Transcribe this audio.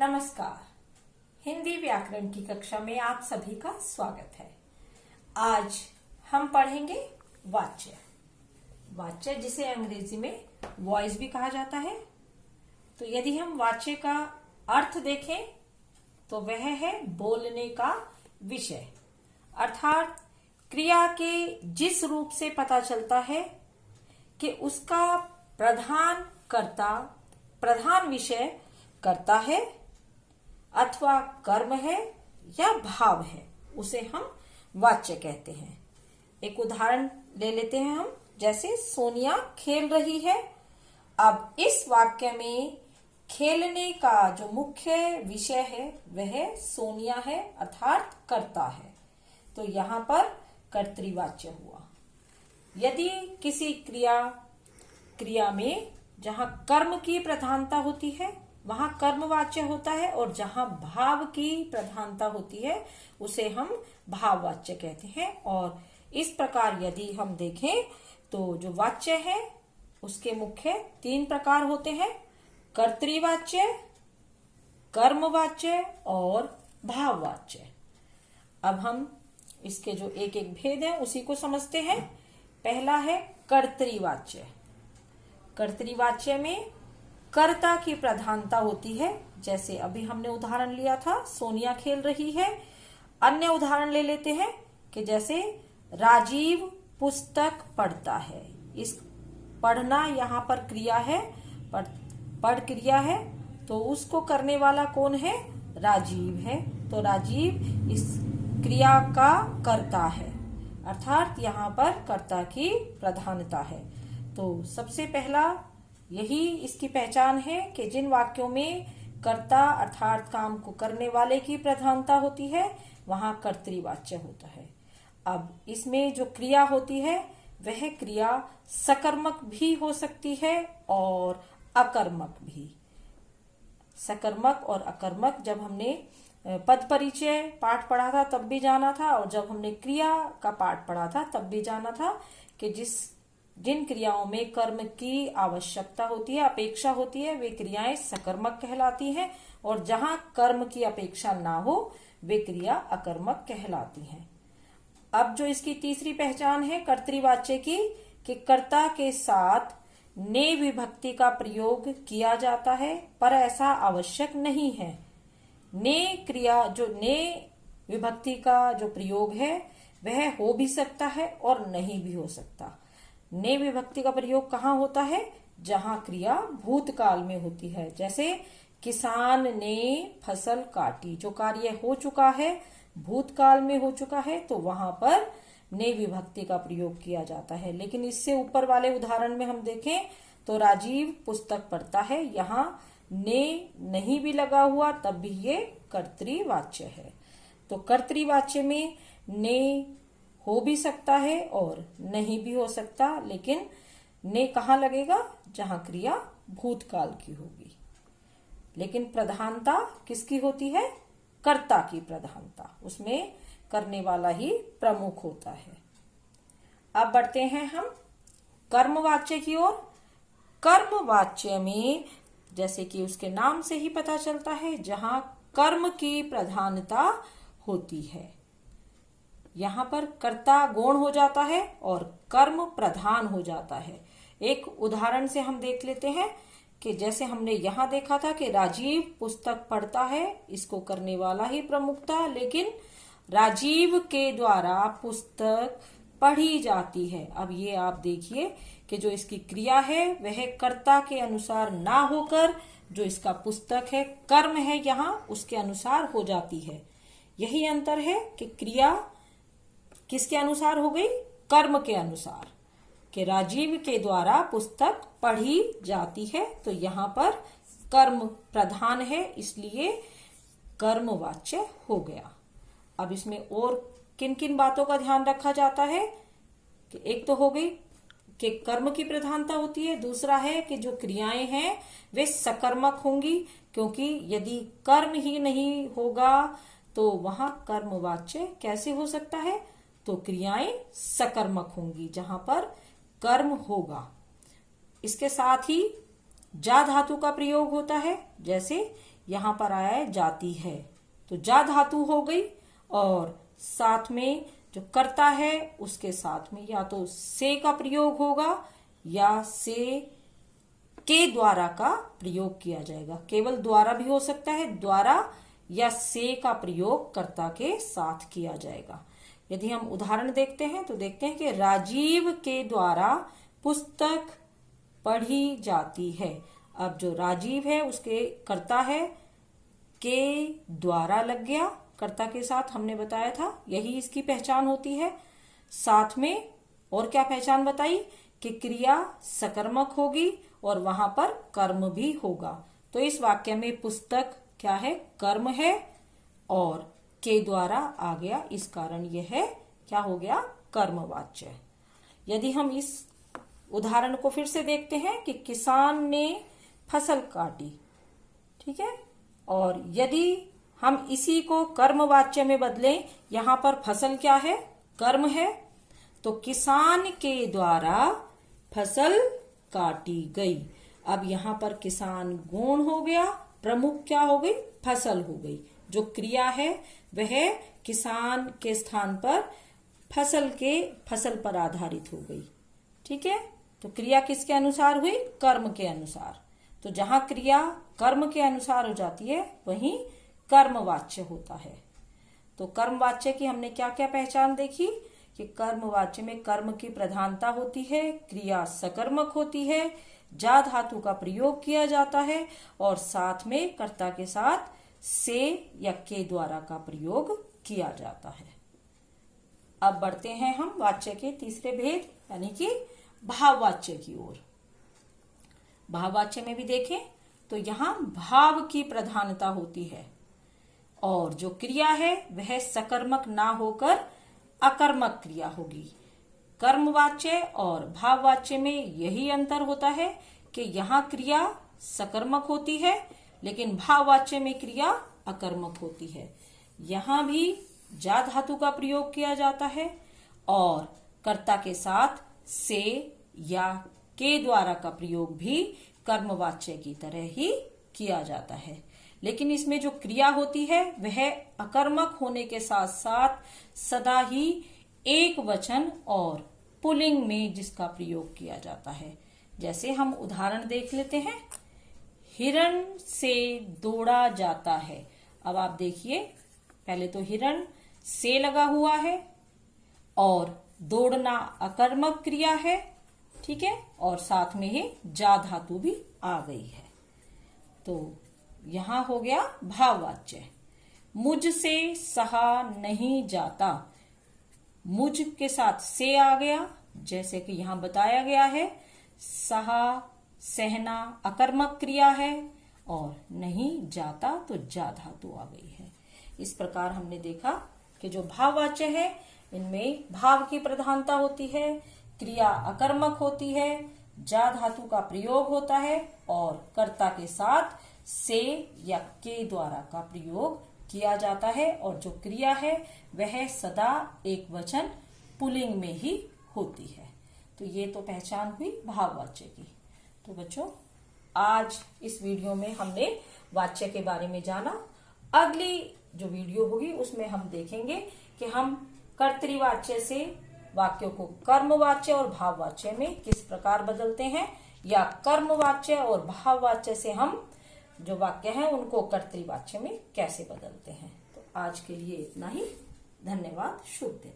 नमस्कार। हिंदी व्याकरण की कक्षा में आप सभी का स्वागत है। आज हम पढ़ेंगे वाच्य। वाच्य जिसे अंग्रेजी में वॉइस भी कहा जाता है। तो यदि हम वाच्य का अर्थ देखें तो वह है बोलने का विषय, अर्थात क्रिया के जिस रूप से पता चलता है कि उसका प्रधान कर्ता, प्रधान विषय कर्ता है अथवा कर्म है या भाव है, उसे हम वाच्य कहते हैं। एक उदाहरण ले लेते हैं हम, जैसे सोनिया खेल रही है। अब इस वाक्य में खेलने का जो मुख्य विषय है वह सोनिया है अर्थात कर्ता है, तो यहाँ पर कर्तृवाच्य हुआ। यदि किसी क्रिया में जहां कर्म की प्रधानता होती है वहां कर्मवाच्य होता है, और जहां भाव की प्रधानता होती है उसे हम भाववाच्य कहते हैं। और इस प्रकार यदि हम देखें तो जो वाच्य है उसके मुख्य 3 प्रकार होते हैं: कर्तृवाच्य, कर्मवाच्य और भाववाच्य। अब हम इसके जो एक एक भेद है उसी को समझते हैं। पहला है कर्तृवाच्य। कर्तृवाच्य में कर्ता की प्रधानता होती है, जैसे अभी हमने उदाहरण लिया था सोनिया खेल रही है। अन्य उदाहरण ले लेते हैं कि जैसे राजीव पुस्तक पढ़ता है। इस पढ़ना यहाँ पर क्रिया है, पढ़ क्रिया है, तो उसको करने वाला कौन है? राजीव है। तो राजीव इस क्रिया का कर्ता है, अर्थात यहाँ पर कर्ता की प्रधानता है। तो सबसे पहला यही इसकी पहचान है कि जिन वाक्यों में कर्ता अर्थात काम को करने वाले की प्रधानता होती है वहां कर्तृवाच्य होता है। अब इसमें जो क्रिया होती है वह क्रिया सकर्मक भी हो सकती है और अकर्मक भी। सकर्मक और अकर्मक जब हमने पद परिचय पाठ पढ़ा था तब भी जाना था, और जब हमने क्रिया का पाठ पढ़ा था तब भी जाना था कि जिन क्रियाओं में कर्म की आवश्यकता होती है, अपेक्षा होती है, वे क्रियाएं सकर्मक कहलाती हैं, और जहां कर्म की अपेक्षा ना हो वे क्रिया अकर्मक कहलाती हैं। अब जो इसकी तीसरी पहचान है कर्तृवाच्य की, कि कर्ता के साथ ने विभक्ति का प्रयोग किया जाता है, पर ऐसा आवश्यक नहीं है। ने क्रिया जो ने विभक्ति का जो प्रयोग है वह हो भी सकता है और नहीं भी हो सकता। ने विभक्ति का प्रयोग कहाँ होता है? जहां क्रिया भूतकाल में होती है, जैसे किसान ने फसल काटी। जो कार्य हो चुका है, भूतकाल में हो चुका है, तो वहां पर ने विभक्ति का प्रयोग किया जाता है। लेकिन इससे ऊपर वाले उदाहरण में हम देखें तो राजीव पुस्तक पढ़ता है, यहाँ ने नहीं भी लगा हुआ तब भी ये कर्तृवाच्य है। तो कर्तृवाच्य में ने हो भी सकता है और नहीं भी हो सकता, लेकिन ने कहाँ लगेगा? जहां क्रिया भूतकाल की होगी। लेकिन प्रधानता किसकी होती है? कर्ता की प्रधानता, उसमें करने वाला ही प्रमुख होता है। अब बढ़ते हैं हम कर्मवाच्य की ओर। कर्मवाच्य में जैसे कि उसके नाम से ही पता चलता है, जहां कर्म की प्रधानता होती है, यहाँ पर कर्ता गौण हो जाता है और कर्म प्रधान हो जाता है। एक उदाहरण से हम देख लेते हैं कि जैसे हमने यहाँ देखा था कि राजीव पुस्तक पढ़ता है, इसको करने वाला ही प्रमुख था, लेकिन राजीव के द्वारा पुस्तक पढ़ी जाती है। अब ये आप देखिए कि जो इसकी क्रिया है वह कर्ता के अनुसार ना होकर जो इसका पुस्तक है, कर्म है यहाँ, उसके अनुसार हो जाती है। यही अंतर है कि क्रिया किसके अनुसार हो गई? कर्म के अनुसार, कि राजीव के द्वारा पुस्तक पढ़ी जाती है, तो यहाँ पर कर्म प्रधान है, इसलिए कर्मवाच्य हो गया। अब इसमें और किन किन बातों का ध्यान रखा जाता है कि एक तो हो गई कि कर्म की प्रधानता होती है, दूसरा है कि जो क्रियाएं हैं वे सकर्मक होंगी, क्योंकि यदि कर्म ही नहीं होगा तो वहां कर्मवाच्य कैसे हो सकता है? तो क्रियाएं सकर्मक होंगी जहां पर कर्म होगा। इसके साथ ही जा धातु का प्रयोग होता है, जैसे यहाँ पर आया है जाती है, तो जा धातु हो गई और साथ में जो कर्ता है उसके साथ में या तो से का प्रयोग होगा या से के द्वारा का प्रयोग किया जाएगा। केवल द्वारा भी हो सकता है, द्वारा या से का प्रयोग कर्ता के साथ किया जाएगा। यदि हम उदाहरण देखते हैं तो देखते हैं कि राजीव के द्वारा पुस्तक पढ़ी जाती है। अब जो राजीव है उसके कर्ता है, के द्वारा लग गया, कर्ता के साथ हमने बताया था, यही इसकी पहचान होती है। साथ में और क्या पहचान बताई कि क्रिया सकर्मक होगी और वहां पर कर्म भी होगा। तो इस वाक्य में पुस्तक क्या है, कर्म है और के द्वारा आ गया, इस कारण यह है क्या हो गया, कर्मवाच्य। यदि हम इस उदाहरण को फिर से देखते हैं कि किसान ने फसल काटी, ठीक है, और यदि हम इसी को कर्मवाच्य में बदलें, यहां पर फसल क्या है, कर्म है, तो किसान के द्वारा फसल काटी गई। अब यहां पर किसान गौण हो गया, प्रमुख क्या हो गई, फसल हो गई। जो क्रिया है वह किसान के स्थान पर फसल पर आधारित हो गई, ठीक है। तो क्रिया किसके अनुसार हुई, कर्म के अनुसार। तो जहां क्रिया कर्म के अनुसार हो जाती है वहीं कर्मवाच्य होता है। तो कर्मवाच्य की हमने क्या क्या पहचान देखी कि कर्मवाच्य में कर्म की प्रधानता होती है, क्रिया सकर्मक होती है, जा धातु का प्रयोग किया जाता है और साथ में कर्ता के साथ से या के द्वारा का प्रयोग किया जाता है। अब बढ़ते हैं हम वाच्य के तीसरे भेद यानी कि भाववाच्य की ओर। भाववाच्य में भी देखें तो यहां भाव की प्रधानता होती है और जो क्रिया है वह सकर्मक ना होकर अकर्मक क्रिया होगी। कर्मवाच्य और भाववाच्य में यही अंतर होता है कि यहाँ क्रिया सकर्मक होती है लेकिन भाववाच्य में क्रिया अकर्मक होती है। यहाँ भी जा धातु का प्रयोग किया जाता है और कर्ता के साथ से या के द्वारा का प्रयोग भी कर्मवाच्य की तरह ही किया जाता है, लेकिन इसमें जो क्रिया होती है वह अकर्मक होने के साथ साथ सदा ही एक वचन और पुल्लिंग में जिसका प्रयोग किया जाता है। जैसे हम उदाहरण देख लेते हैं, हिरण से दौड़ा जाता है। अब आप देखिए, पहले तो हिरण से लगा हुआ है और दौड़ना अकर्मक क्रिया है, ठीक है, और साथ में ही जा धातु भी आ गई है। तो यहां हो गया भाववाच्य। मुझसे सहा नहीं जाता, मुझ के साथ से आ गया, जैसे कि यहां बताया गया है। सहा सहना अकर्मक क्रिया है और नहीं जाता तो जा धातु आ गई है। इस प्रकार हमने देखा कि जो भाववाच्य है इनमें भाव की प्रधानता होती है, क्रिया अकर्मक होती है, जा धातु का प्रयोग होता है और कर्ता के साथ से या के द्वारा का प्रयोग किया जाता है और जो क्रिया है वह सदा एक वचन पुल्लिंग में ही होती है। तो ये तो पहचान हुई भाववाच्य की। तो बच्चों, आज इस वीडियो में हमने वाच्य के बारे में जाना। अगली जो वीडियो होगी उसमें हम देखेंगे कि हम कर्तृवाच्य से वाक्यों को कर्मवाच्य और भाववाच्य में किस प्रकार बदलते हैं या कर्मवाच्य और भाववाच्य से हम जो वाक्य हैं उनको कर्तृवाच्य में कैसे बदलते हैं। तो आज के लिए इतना ही। धन्यवाद। शुभ दिन।